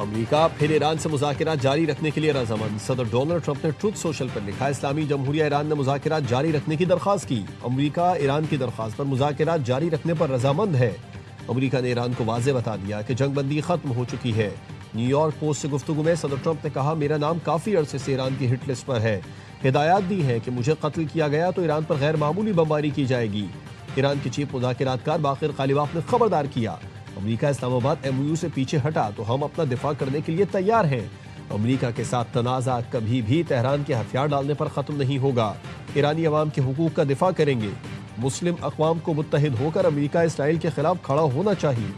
امریکہ پھر ایران سے مذاکرات جاری رکھنے کے لیے رضامند۔ صدر ڈونلڈ ٹرمپ نے ٹروتھ سوشل پر لکھا، اسلامی جمہوریہ ایران نے مذاکرات جاری رکھنے کی درخواست کی۔ امریکہ ایران کی درخواست پر مذاکرات جاری رکھنے پر رضامند ہے۔ امریکہ نے ایران کو واضح بتا دیا کہ جنگ بندی ختم ہو چکی ہے۔ نیو یارک پوسٹ سے گفتگو میں صدر ٹرمپ نے کہا، میرا نام کافی عرصے سے ایران کی ہٹ لسٹ پر ہے۔ ہدایات دی ہے کہ مجھے قتل کیا گیا تو ایران پر غیر معمولی بمباری کی جائے گی۔ ایران کے چیف مذاکرات کار باقر غالیباف نے خبردار کیا، امریکہ اسلام آباد ایم او یو سے پیچھے ہٹا تو ہم اپنا دفاع کرنے کے لیے تیار ہیں۔ امریکہ کے ساتھ تنازع کبھی بھی تہران کے ہتھیار ڈالنے پر ختم نہیں ہوگا۔ ایرانی عوام کے حقوق کا دفاع کریں گے۔ مسلم اقوام کو متحد ہو کر امریکہ اسرائیل کے خلاف کھڑا ہونا چاہیے۔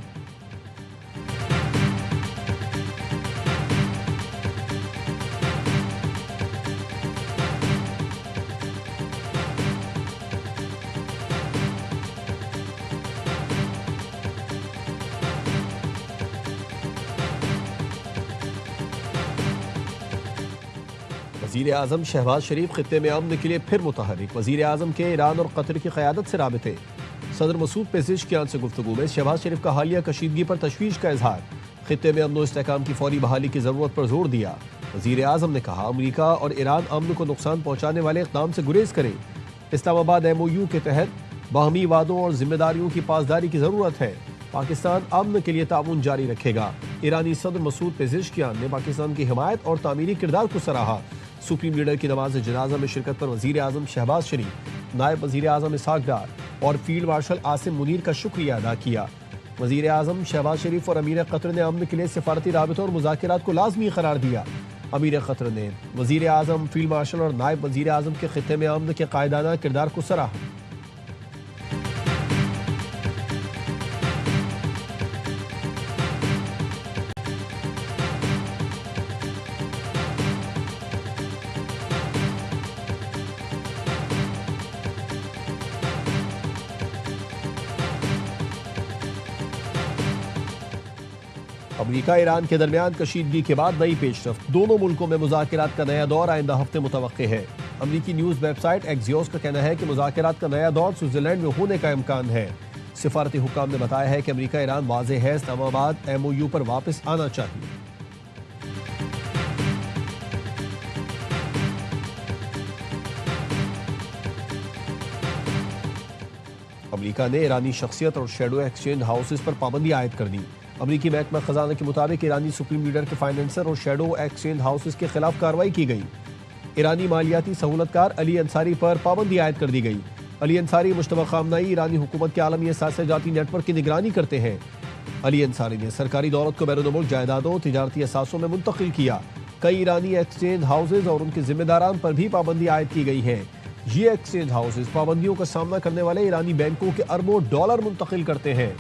وزیر اعظم شہباز شریف خطے میں امن کے لیے پھر متحرک، وزیر اعظم کے ایران اور قطر کی قیادت سے رابطے۔ صدر مسعود پزشکیان سے گفتگو میں شہباز شریف کا حالیہ کشیدگی پر تشویش کا اظہار، خطے میں امن و استحکام کی فوری بحالی کی ضرورت پر زور دیا۔ وزیر اعظم نے کہا، امریکہ اور ایران امن کو نقصان پہنچانے والے اقدام سے گریز کریں۔ اسلام آباد ایم او یو کے تحت باہمی وعدوں اور ذمہ داریوں کی پاسداری کی ضرورت ہے۔ پاکستان امن کے لیے تعاون جاری رکھے گا۔ ایرانی صدر مسعود پزشکیان نے پاکستان کی حمایت اور تعمیری کردار کو سراہا۔ سپریم لیڈر کی نماز جنازہ میں شرکت پر وزیر اعظم شہباز شریف، نائب وزیر اعظم اسحاق ڈار اور فیلڈ مارشل عاصم منیر کا شکریہ ادا کیا۔ وزیر اعظم شہباز شریف اور امیر قطر نے امن کے لیے سفارتی رابطوں اور مذاکرات کو لازمی قرار دیا۔ امیر قطر نے وزیر اعظم، فیلڈ مارشل اور نائب وزیر اعظم کے خطے میں امن کے قائدانہ کردار کو سراہا۔ امریکہ ایران کے درمیان کشیدگی کے بعد نئی پیش رفت، دونوں ملکوں میں مذاکرات کا نیا دور آئندہ ہفتے متوقع ہے۔ امریکی نیوز ویب سائٹ ایکزیوس کا کہنا ہے کہ مذاکرات کا نیا دور سوئٹزرلینڈ میں ہونے کا امکان ہے۔ سفارتی حکام نے بتایا ہے کہ امریکہ ایران واضح ہے اسلام آباد ایم او یو پر واپس آنا چاہیے۔ امریکہ نے ایرانی شخصیت اور شیڈو ایکسچینج ہاؤسز پر پابندی عائد کر دی۔ امریکی محکمہ خزانہ کے مطابق ایرانی سپریم لیڈر کے فائنینسر اور شیڈو ایکسچینج ہاؤسز کے خلاف کارروائی کی گئی۔ ایرانی مالیاتی سہولت کار علی انصاری پر پابندی عائد کر دی گئی۔ علی انصاری مشتبہ خامنہئی ایرانی حکومت کے عالمی اثاثہ جاتی نیٹ ورک کی نگرانی کرتے ہیں۔ علی انصاری نے سرکاری دولت کو بیرون ملک جائیدادوں، تجارتی اثاثوں میں منتقل کیا۔ کئی ایرانی ایکسچینج ہاؤسز اور ان کے ذمہ داران پر بھی پابندی عائد کی گئی ہے۔ یہ ایکسچینج ہاؤسز پابندیوں کا سامنا کرنے والے ایرانی بینکوں کے اربوں ڈالر منتقل کرتے ہیں۔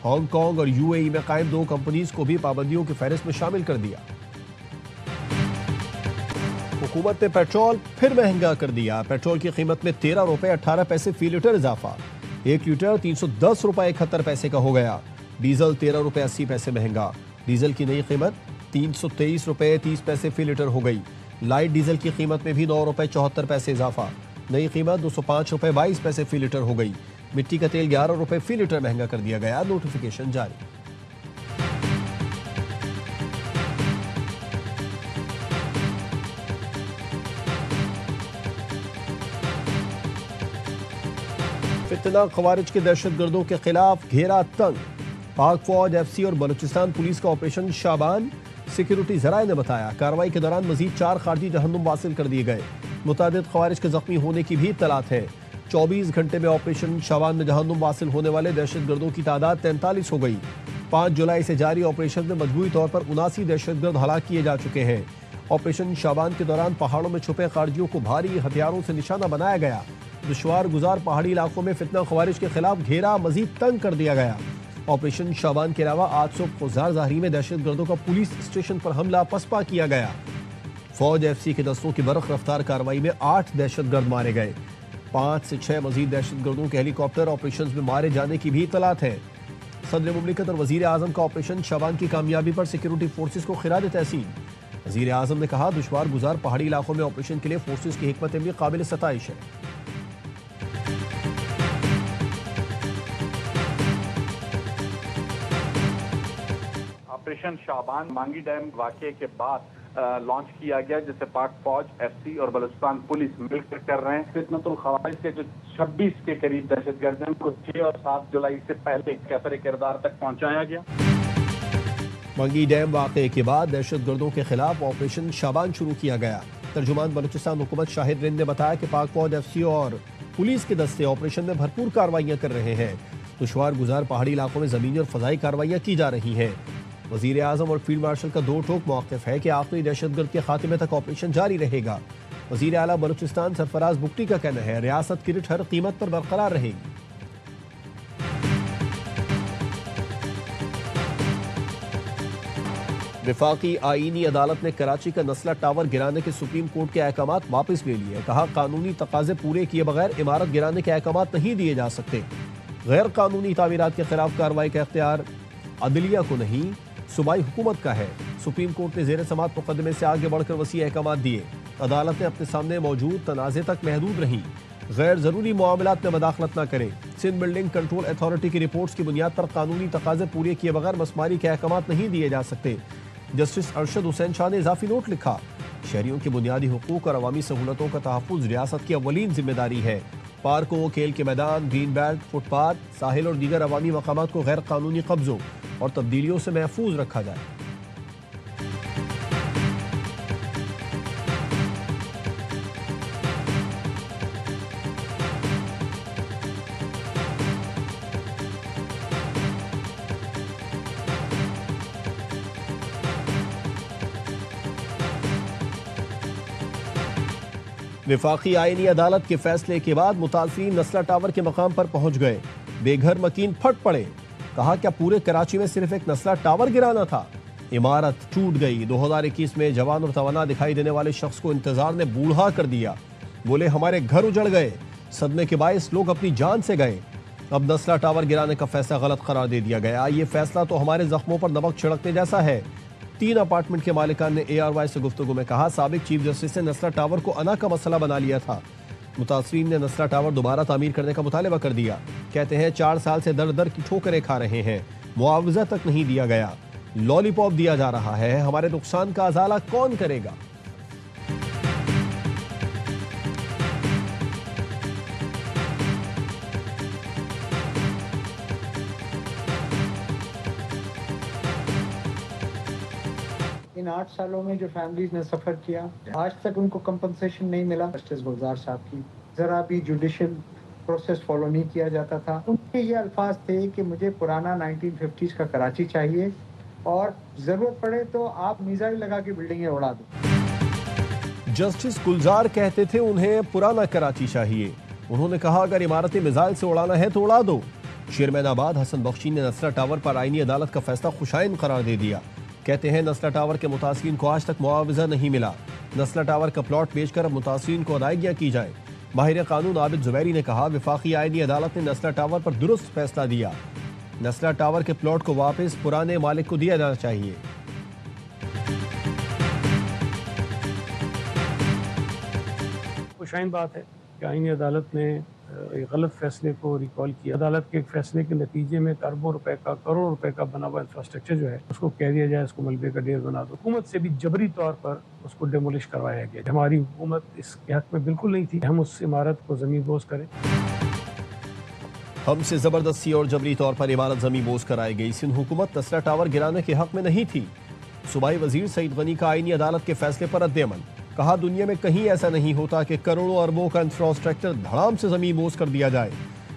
ہانگ کانگ اور یو اے ای میں قائم دو کمپنیز کو بھی پابندیوں کی فہرست میں شامل کر دیا۔ حکومت نے پیٹرول پھر مہنگا کر دیا، پیٹرول کی قیمت میں 13 روپے 18 پیسے فی لیٹر اضافہ، 1 لیٹر 310 روپے 71 پیسے کا ہو گیا۔ ڈیزل 13 روپے 80 پیسے مہنگا، ڈیزل کی نئی قیمت 323 روپے 30 پیسے فی لیٹر ہو گئی۔ لائٹ ڈیزل کی قیمت میں بھی 9 روپے 74 پیسے اضافہ، نئی قیمت 205 روپے 22 پیسے فی لیٹر ہو گئی۔ مٹی کا تیل 11 روپے فی لیٹر مہنگا کر دیا گیا، نوٹیفیکیشن جاری۔ فتنہ خوارج کے دہشت گردوں کے خلاف گھیرا تنگ، پاک فوج، ایف سی اور بلوچستان پولیس کا آپریشن شابان۔ سیکیورٹی ذرائع نے بتایا کارروائی کے دوران مزید 4 خارجی جہنم واصل کر دیے گئے۔ متعدد خوارج کے زخمی ہونے کی بھی اطلاعات ہے۔ 24 گھنٹے میں آپریشن شابان میں جہنم واصل ہونے والے دہشت گردوں کی تعداد 43 ہو گئی۔ 5 جولائی سے جاری آپریشن میں مجموعی طور پر 79 دہشت گرد ہلاک کیے جا چکے ہیں۔ آپریشن شابان کے دوران پہاڑوں میں چھپے خارجیوں کو بھاری ہتھیاروں سے نشانہ بنایا گیا۔ دشوار گزار پہاڑی علاقوں میں فتنہ خوارج کے خلاف گھیرا مزید تنگ کر دیا گیا۔ آپریشن شابان کے علاوہ آج صبح خزار ظاہری میں دہشت گردوں کا پولیس اسٹیشن پر حملہ پسپا کیا گیا۔ فوج ایف سی کے دستوں کی برق رفتار کارروائی میں 8 دہشت گرد مارے گئے۔ 5 سے 6 مزید دہشت گردوں کے ہیلی کاپٹر آپریشنز میں مارے جانے کی بھی اطلاعات ہے۔ صدر مملکت اور وزیر اعظم کا آپریشن شابان کی کامیابی پر سیکیورٹی فورسز کو خراج تحسین۔ وزیر اعظم نے کہا، دشوار گزار پہاڑی علاقوں میں آپریشن کے لیے فورسز کی حکمت عملی قابل ستائش ہے۔ آپریشن شابان مانگی ڈیم واقعے کے بعد لانچ کیا گیا، جسے پاک فوج، ایف سی اور بلوچستان پولیس مل کر رہے ہیں۔ فتنۃ الخوارج کے جو 26 کے قریب دہشت گرد ہیں، ان کو 6 اور 7 جولائی سے پہلے کیفر کردار تک پہنچایا گیا۔ منگی ڈیم واقعے کے بعد دہشت گردوں کے خلاف آپریشن شابان شروع کیا گیا۔ ترجمان بلوچستان حکومت شاہد رند نے بتایا کہ پاک فوج، ایف سی اور پولیس کے دستے آپریشن میں بھرپور کارروائیاں کر رہے ہیں۔ دشوار گزار پہاڑی علاقوں میں زمینی اور فضائی کارروائیاں کی جا رہی ہیں۔ وزیر اعظم اور فیلڈ مارشل کا دو ٹوک موقف ہے کہ آخری دہشت گرد کے خاتمے تک آپریشن جاری رہے گا۔ وزیر اعلیٰ بلوچستان سرفراز بگٹی کا کہنا ہے ریاست کی رٹ ہر قیمت پر برقرار رہے گی۔ وفاقی آئینی عدالت نے کراچی کا نسلہ ٹاور گرانے کے سپریم کورٹ کے احکامات واپس لے لیے۔ کہا قانونی تقاضے پورے کیے بغیر عمارت گرانے کے احکامات نہیں دیے جا سکتے۔ غیر قانونی تعمیرات کے خلاف کارروائی کا اختیار عدلیہ کو نہیں، صوبائی حکومت کا ہے۔ سپریم کورٹ نے زیر سماعت مقدمے سے آگے بڑھ کر وسیع احکامات دیے۔ عدالت نے اپنے سامنے موجود تنازع تک محدود رہیں، غیر ضروری معاملات میں مداخلت نہ کریں۔ سندھ بلڈنگ کنٹرول اتھارٹی کی رپورٹس کی بنیاد پر قانونی تقاضے پورے کیے بغیر مسماری کے احکامات نہیں دیے جا سکتے۔ جسٹس ارشد حسین شاہ نے اضافی نوٹ لکھا، شہریوں کی بنیادی حقوق اور عوامی سہولتوں کا تحفظ ریاست کی اولین ذمہ داری ہے۔ پارکوں، کھیل کے میدان، گرین بیلٹ، فٹ پاتھ، ساحل اور دیگر عوامی مقامات کو غیر قانونی قبضوں اور تبدیلیوں سے محفوظ رکھا جائے۔ وفاقی آئینی عدالت کے فیصلے کے بعد متاثرین نسلہ ٹاور کے مقام پر پہنچ گئے۔ بے گھر مکین پھٹ پڑے۔ کہا کیا پورے کراچی میں صرف ایک نسلہ ٹاور گرانا تھا؟ عمارت ٹوٹ گئی۔ 2021 میں جوان اور توانا دکھائی دینے والے شخص کو انتظار نے بوڑھا کر دیا۔ بولے ہمارے گھر اجڑ گئے، صدمے کے باعث لوگ اپنی جان سے گئے۔ اب نسلہ ٹاور گرانے کا فیصلہ غلط قرار دے دیا گیا۔ یہ فیصلہ تو ہمارے زخموں پر نمک چھڑکنے جیسا ہے۔ 3 اپارٹمنٹ کے مالکان نے ARY سے گفتگو میں کہا سابق چیف جسٹس نے نسلہ ٹاور کو انا کا مسئلہ بنا لیا تھا۔ متاثرین نے نسلہ ٹاور دوبارہ تعمیر کرنے کا مطالبہ کر دیا۔ کہتے ہیں 4 سال سے در در کی ٹھوکریں کھا رہے ہیں، معاوضہ تک نہیں دیا گیا، لالی پاپ دیا جا رہا ہے۔ ہمارے نقصان کا ازالہ کون کرے گا؟ ان 8 سالوں میں جو فیملیز نے سفر کیا، آج تک ان کو کمپنسیشن نہیں ملا۔ جسٹس گلزار صاحب کی ذرا بھی جوڈیشل پروسیس فالو نہیں کیا جاتا تھا۔ ان کے یہ الفاظ تھے کہ مجھے پرانا 1950s کا کراچی چاہیے اور ضرورت پڑے تو آپ میزائل لگا کے بلڈنگیں اڑا دو۔ جسٹس گلزار کہتے تھے انہیں پرانا کراچی چاہیے۔ انہوں نے کہا اگر عمارتیں میزائل سے اڑانا ہے تو اڑا دو۔ چیئرمین آباد حسن بخشی نے نسلہ ٹاور پر آئینی عدالت کا فیصلہ خوشائن قرار دے دیا۔ کہتے ہیں نسلہ ٹاور کے متاثرین کو آج تک معاوضہ نہیں ملا۔ نسلہ ٹاور کا پلاٹ بیچ کر اب متاثرین کو ادائیگیاں کی جائیں۔ ماہر قانون عابد زبیری نے کہا وفاقی آئینی عدالت نے نسلہ ٹاور پر درست فیصلہ دیا۔ نسلہ ٹاور کے پلاٹ کو واپس پرانے مالک کو دیا جانا چاہیے۔ خوشائن بات ہے کہ آئینی عدالت نے ایک غلط فیصلے کو ریکال کیا۔ عدالت کے ایک فیصلے کے نتیجے میں اربوں روپے کا، کروڑ روپے کا بنا ہوا انفراسٹرکچر جو ہے اس کو کہہ دیا جائے اس کو ملبے کا ڈھیر بنا دو۔ حکومت سے بھی جبری طور پر اس کو ڈیمولش کروایا گیا۔ ہماری حکومت اس کے حق میں بالکل نہیں تھی ہم اس عمارت کو زمین بوز کریں۔ ہم سے زبردستی اور جبری طور پر عمارت زمین بوز کرائی گئی۔ سندھ حکومت نسلہ ٹاور گرانے کے حق میں نہیں تھی۔ صوبائی وزیر سعید غنی کا آئینی عدالت کے فیصلے پر رد عمل۔ کہا دنیا میں کہیں ایسا نہیں ہوتا کہ کروڑوں اربوں کا انفراسٹرکچر دھڑام سے زمین بوز کر دیا جائے۔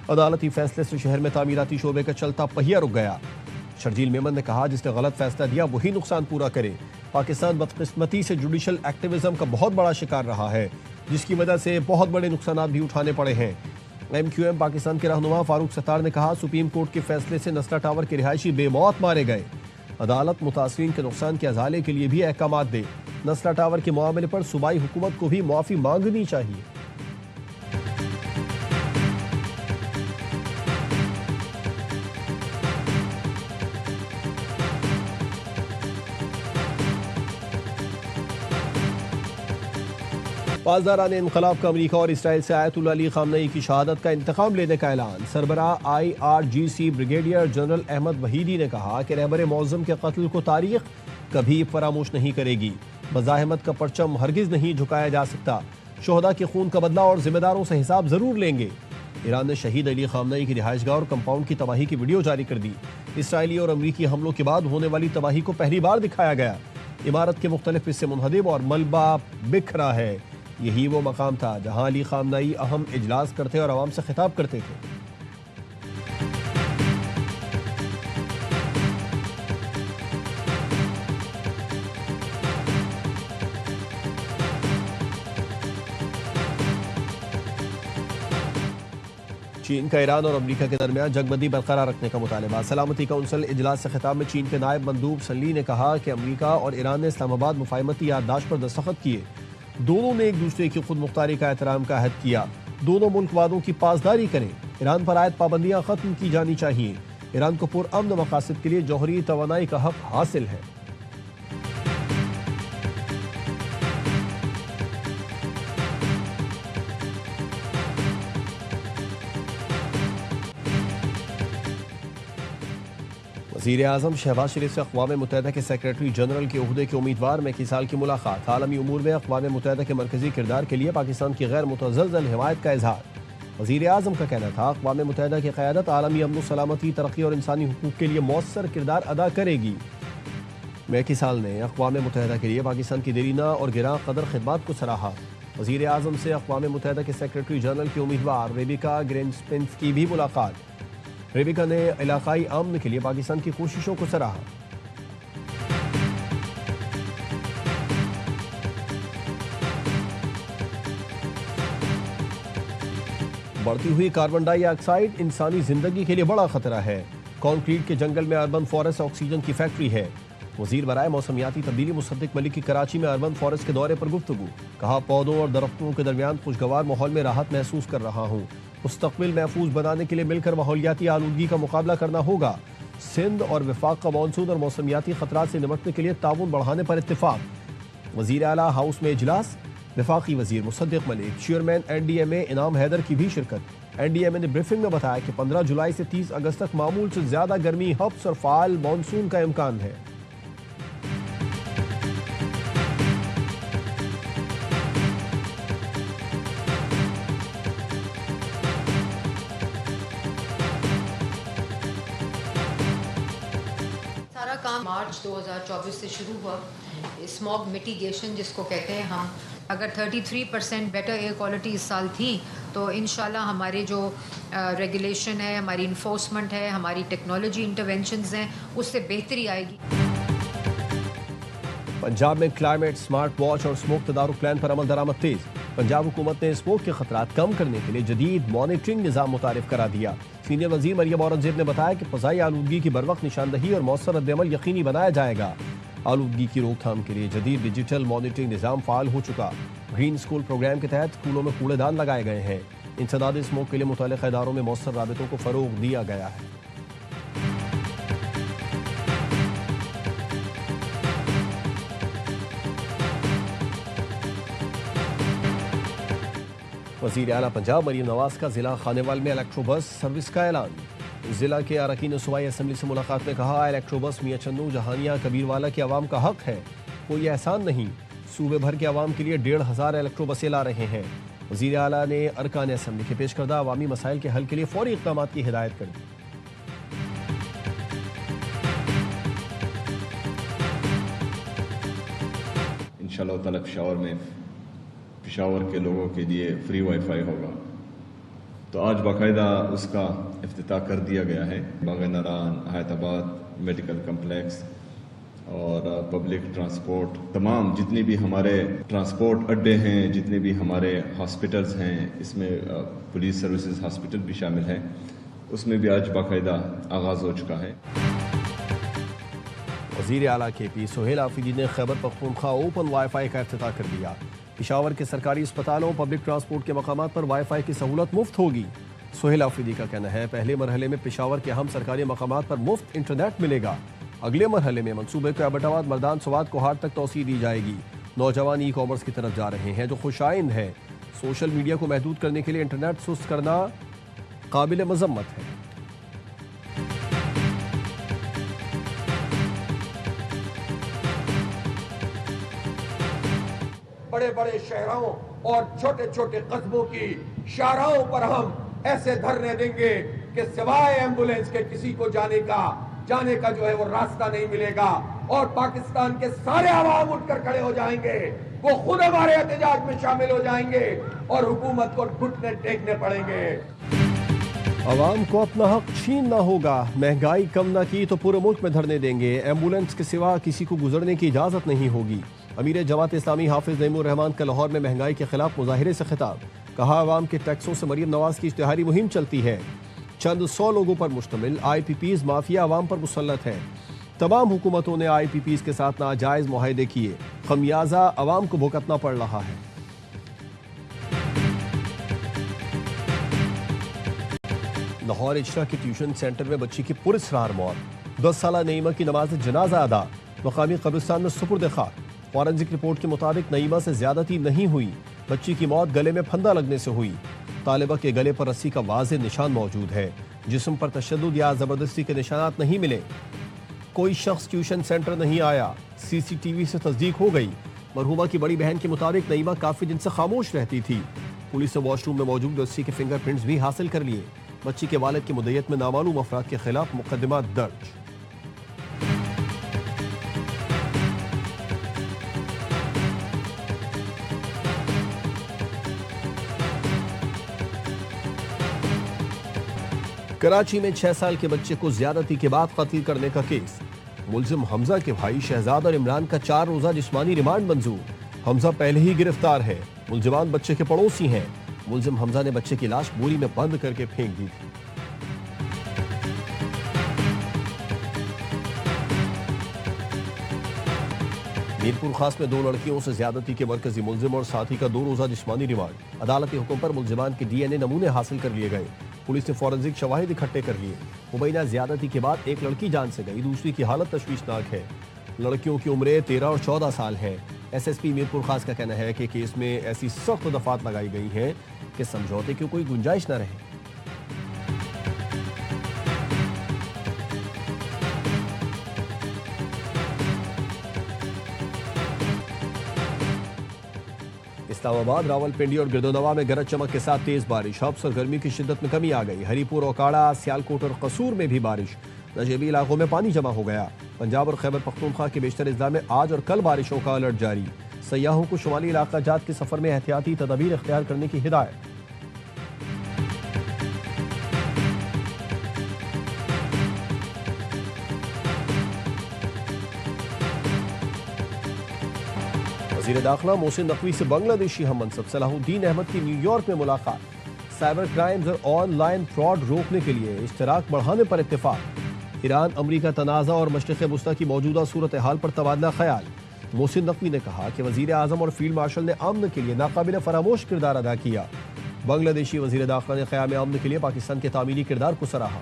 عدالتی فیصلے سے شہر میں تعمیراتی شعبے کا چلتا پہیہ رک گیا۔ شرجیل میمن نے کہا جس نے غلط فیصلہ دیا وہی نقصان پورا کرے۔ پاکستان بدقسمتی سے جوڈیشل ایکٹیویزم کا بہت بڑا شکار رہا ہے، جس کی وجہ سے بہت بڑے نقصانات بھی اٹھانے پڑے ہیں۔ MQM پاکستان کے رہنما فاروق ستار نے کہا سپریم کورٹ کے فیصلے سے نسلہ ٹاور کے رہائشی بے موت مارے گئے۔ عدالت متاثرین کے نقصان کے ازالے کے لیے بھی احکامات دے۔ نسلہ ٹاور کے معاملے پر صوبائی حکومت کو بھی معافی مانگنی چاہیے۔ پاسداران انقلاب کا امریکہ اور اسرائیل سے آیت اللہ علی خامنئی کی شہادت کا انتقام لینے کا اعلان۔ سربراہ IRGC brigadier general Ahmad Wahidi نے کہا کہ رہبر معظم کے قتل کو تاریخ کبھی فراموش نہیں کرے گی۔ مزاحمت کا پرچم ہرگز نہیں جھکایا جا سکتا۔ شہداء کے خون کا بدلہ اور ذمہ داروں سے حساب ضرور لیں گے۔ ایران نے شہید علی خامنئی کی رہائش گاہ اور کمپاؤنڈ کی تباہی کی ویڈیو جاری کر دی۔ اسرائیلی اور امریکی حملوں کے بعد ہونے والی تباہی کو پہلی بار دکھایا گیا۔ عمارت کے مختلف حصے منہدم اور ملبہ بکھرا ہے۔ یہی وہ مقام تھا جہاں علی خامنئی اہم اجلاس کرتے اور عوام سے خطاب کرتے تھے۔ چین کا ایران اور امریکہ کے درمیان جنگ بندی برقرار رکھنے کا مطالبہ۔ سلامتی کونسل اجلاس سے خطاب میں چین کے نائب مندوب سن لی نے کہا کہ امریکہ اور ایران نے اسلام آباد مفاہمتی یادداشت پر دستخط کیے۔ دونوں نے ایک دوسرے کی خود مختاری کا احترام کا عہد کیا۔ دونوں ملک وعدوں کی پاسداری کریں۔ ایران پر عائد پابندیاں ختم کی جانی چاہیے۔ ایران کو پرامن مقاصد کے لیے جوہری توانائی کا حق حاصل ہے۔ وزیر اعظم شہباز شریف سے اقوام متحدہ کے سیکریٹری جنرل کے عہدے کے امیدوار میکی سال کی ملاقات۔ عالمی امور میں اقوام متحدہ کے مرکزی کردار کے لیے پاکستان کی غیر متزلزل حمایت کا اظہار۔ وزیر اعظم کا کہنا تھا اقوام متحدہ کی قیادت عالمی امن و سلامتی، ترقی اور انسانی حقوق کے لیے مؤثر کردار ادا کرے گی۔ میکی سال نے اقوام متحدہ کے لیے پاکستان کی دیرینہ اور گراں قدر خدمات کو سراہا۔ وزیر اعظم سے اقوام متحدہ کے سیکریٹری جنرل کی امیدوار ریبیکا گرینسپینس کی بھی ملاقات۔ ریبیکا نے علاقائی امن کے لیے پاکستان کی کوششوں کو سراہا۔ بڑھتی ہوئی کاربن ڈائی آکسائیڈ انسانی زندگی کے لیے بڑا خطرہ ہے۔ کانکریٹ کے جنگل میں اربن فارسٹ آکسیجن کی فیکٹری ہے۔ وزیر برائے موسمیاتی تبدیلی مصدق ملک کی کراچی میں اربن فارسٹ کے دورے پر گفتگو۔ کہا پودوں اور درختوں کے درمیان خوشگوار ماحول میں راحت محسوس کر رہا ہوں۔ مستقبل محفوظ بنانے کے لیے مل کر ماحولیاتی آلودگی کا مقابلہ کرنا ہوگا۔ سندھ اور وفاق کا مانسون اور موسمیاتی خطرات سے نمٹنے کے لیے تعاون بڑھانے پر اتفاق۔ وزیر اعلیٰ ہاؤس میں اجلاس۔ وفاقی وزیر مصدق ملک، چیئرمین NDMA انعام حیدر کی بھی شرکت۔ NDMA نے بریفنگ میں بتایا کہ 15 جولائی سے 30 اگست تک معمول سے زیادہ گرمی ہبس اور فعال مانسون کا امکان ہے۔ کام مارچ 2024 سے شروع ہوا۔ اسموگ میٹیگیشن جس کو کہتے ہیں ہم، اگر 33% بیٹر ایئر کوالٹی اس سال تھی تو انشاءاللہ ہمارے جو ریگولیشن ہے، ہماری انفورسمنٹ ہے، ہماری ٹیکنالوجی انٹرونشنز ہیں، اس سے بہتری آئے گی۔ پنجاب میں کلائمیٹ سمارٹ واچ اور اسموک تدارک پلان پر عمل درآمد تیز۔ پنجاب حکومت نے اسموک کے خطرات کم کرنے کے لیے جدید مانیٹرنگ نظام متعارف کرا دیا۔ سینئر وزیر مریم اورنگزیب نے بتایا کہ فضائی آلودگی کی بروقت نشاندہی اور مؤثر رد عمل یقینی بنایا جائے گا۔ آلودگی کی روک تھام کے لیے جدید ڈیجیٹل مانیٹرنگ نظام فعال ہو چکا۔ گرین اسکول پروگرام کے تحت اسکولوں میں کوڑے دان لگائے گئے ہیں۔ انسداد اسموک کے لیے متعلقہ اداروں میں مؤثر رابطوں کو فروغ دیا گیا ہے۔ وزیر اعلیٰ پنجاب مریم نواز کا ضلع خانیوال میں الیکٹرو بس سروس کا اعلان۔ ضلع کے اراکین صوبائی اسمبلی سے ملاقات میں کہا الیکٹرو بس میاں چنو جہانیہ کبیر والا کے عوام کا حق ہے، کوئی احسان نہیں۔ صوبے بھر کے عوام کے لیے 1500 الیکٹرو بسیں لا رہے ہیں۔ وزیر اعلیٰ نے ارکان اسمبلی کے پیش کردہ عوامی مسائل کے حل کے لیے فوری اقدامات کی ہدایت کر دی۔ انشاءاللہ تعالی پشاور کے لوگوں کے لیے فری وائی فائی ہوگا، تو آج باقاعدہ اس کا افتتاح کر دیا گیا ہے۔ باغ ناران، حیات آباد میڈیکل کمپلیکس اور پبلک ٹرانسپورٹ، تمام جتنے بھی ہمارے ٹرانسپورٹ اڈے ہیں، جتنے بھی ہمارے ہاسپٹلز ہیں، اس میں پولیس سروسز ہاسپٹل بھی شامل ہیں، اس میں بھی آج باقاعدہ آغاز ہو چکا ہے۔ وزیر اعلیٰ KP سہیل آفریدی نے Khyber Pakhtunkhwa open wi fi کا افتتاح کر دیا۔ پشاور کے سرکاری اسپتالوں، پبلک ٹرانسپورٹ کے مقامات پر وائی فائی کی سہولت مفت ہوگی۔ سہیل آفریدی کا کہنا ہے پہلے مرحلے میں پشاور کے اہم سرکاری مقامات پر مفت انٹرنیٹ ملے گا۔ اگلے مرحلے میں منصوبے کو ایبٹ آباد، مردان، سوات، کوہاٹ تک توسیع دی جائے گی۔ نوجوان ای کامرس کی طرف جا رہے ہیں جو خوش آئند ہے۔ سوشل میڈیا کو محدود کرنے کے لیے انٹرنیٹ سست کرنا قابل مذمت ہے۔ بڑے بڑے شہروں اور چھوٹے چھوٹے قصبوں کی شاہراہوں پر ہم ایسے دھرنے دیں گے کہ سوائے ایمبولینس کے کسی کو جانے کا جو ہے وہ راستہ نہیں ملے گا، اور پاکستان کے سارے عوام اٹھ کر کھڑے ہو جائیں گے، وہ خود ہمارے احتجاج میں شامل ہو جائیں گے اور حکومت کو گھٹنے ٹیکنے پڑیں گے۔ عوام کو اپنا حق چھیننا ہوگا، مہنگائی کم نہ کی تو پورے ملک میں دھرنے دیں گے، ایمبولینس کے سوا کسی کو گزرنے کی اجازت نہیں ہوگی۔ امیر جماعت اسلامی حافظ نعیم الرحمان کا لاہور میں مہنگائی کے خلاف مظاہرے سے خطاب، کہا عوام کے ٹیکسوں سے مریم نواز کی اشتہاری مہم چلتی ہے، چند 100 لوگوں پر مشتمل آئی پی پیز مافیا عوام پر مسلط ہے، تمام حکومتوں نے آئی پی پیز کے ساتھ ناجائز معاہدے کیے، خمیازہ عوام کو بھگتنا پڑ رہا ہے۔ لاہور اجرا کے ٹیوشن سینٹر میں بچی کی پراسرار موت، 10 سالہ نعیمہ کی نماز جنازہ ادا، مقامی قبرستان میں سپرد خاک۔ فورنزک رپورٹ کے مطابق نعیمہ سے زیادتی نہیں ہوئی، بچی کی موت گلے میں پھندا لگنے سے ہوئی۔ طالبہ کے گلے پر رسی کا واضح نشان موجود ہے، جسم پر تشدد یا زبردستی کے نشانات نہیں ملے۔ کوئی شخص ٹیوشن سینٹر نہیں آیا، سی سی ٹی وی سے تصدیق ہو گئی۔ مرحومہ کی بڑی بہن کے مطابق نعیمہ کافی دن سے خاموش رہتی تھی۔ پولیس نے واش روم میں موجود رسی کے فنگر پرنٹس بھی حاصل کر لیے۔ بچی کے والد کی مدعیت میں نامعلوم افراد کے خلاف مقدمات درج۔ کراچی میں 6 سال کے بچے کو زیادتی کے بعد قتل کرنے کا کیس، ملزم حمزہ کے بھائی شہزاد اور عمران کا 4 روزہ جسمانی ریمانڈ منظور۔ حمزہ پہلے ہی گرفتار ہے، ملزمان بچے کے پڑوسی ہیں۔ ملزم حمزہ نے بچے کی لاش بوری میں بند کر کے پھینک دی تھی۔ میرپور خاص میں 2 لڑکیوں سے زیادتی کے مرکزی ملزم اور ساتھی کا 2 روزہ جسمانی ریمانڈ، عدالتی حکم پر ملزمان کے ڈی این اے نمونے حاصل کر لیے گئے۔ پولیس نے فورنزک شواہد اکٹھے کر لیے۔ مبینہ زیادتی کے بعد ایک لڑکی جان سے گئی، دوسری کی حالت تشویشناک ہے۔ لڑکیوں کی عمریں 13 اور 14 سال ہیں۔ ایس ایس پی میرپور خاص کا کہنا ہے کہ کیس میں ایسی سخت دفعات لگائی گئی ہیں کہ سمجھوتے کی کوئی گنجائش نہ رہے۔ اسلام آباد، راولپنڈی اور گردونواں میں گرج چمک کے ساتھ تیز بارش، اب سرگرمی کی شدت میں کمی آ گئی۔ ہری پور، اوکاڑا، سیالکوٹ اور قصور میں بھی بارش، نجیبی علاقوں میں پانی جمع ہو گیا۔ پنجاب اور خیبر پختونخوا کے بیشتر اضلاع میں آج اور کل بارشوں کا الرٹ جاری، سیاحوں کو شمالی علاقہ جات کے سفر میں احتیاطی تدابیر اختیار کرنے کی ہدایت۔ وزیر داخلہ محسن نقوی سے بنگلہ دیشی ہم منصب صلاح الدین احمد کی نیو یارک میں ملاقات، سائبر کرائمز اور آن لائن فراڈ روکنے کے لیے اشتراک بڑھانے پر اتفاق۔ ایران امریکہ تنازع اور مشرق وسطی کی موجودہ صورتحال پر تبادلہ خیال۔ محسن نقوی نے کہا کہ وزیر اعظم اور فیلڈ مارشل نے امن کے لیے ناقابل فراموش کردار ادا کیا۔ بنگلہ دیشی وزیر داخلہ نے قیام امن کے لیے پاکستان کے تعمیری کردار کو سراہا۔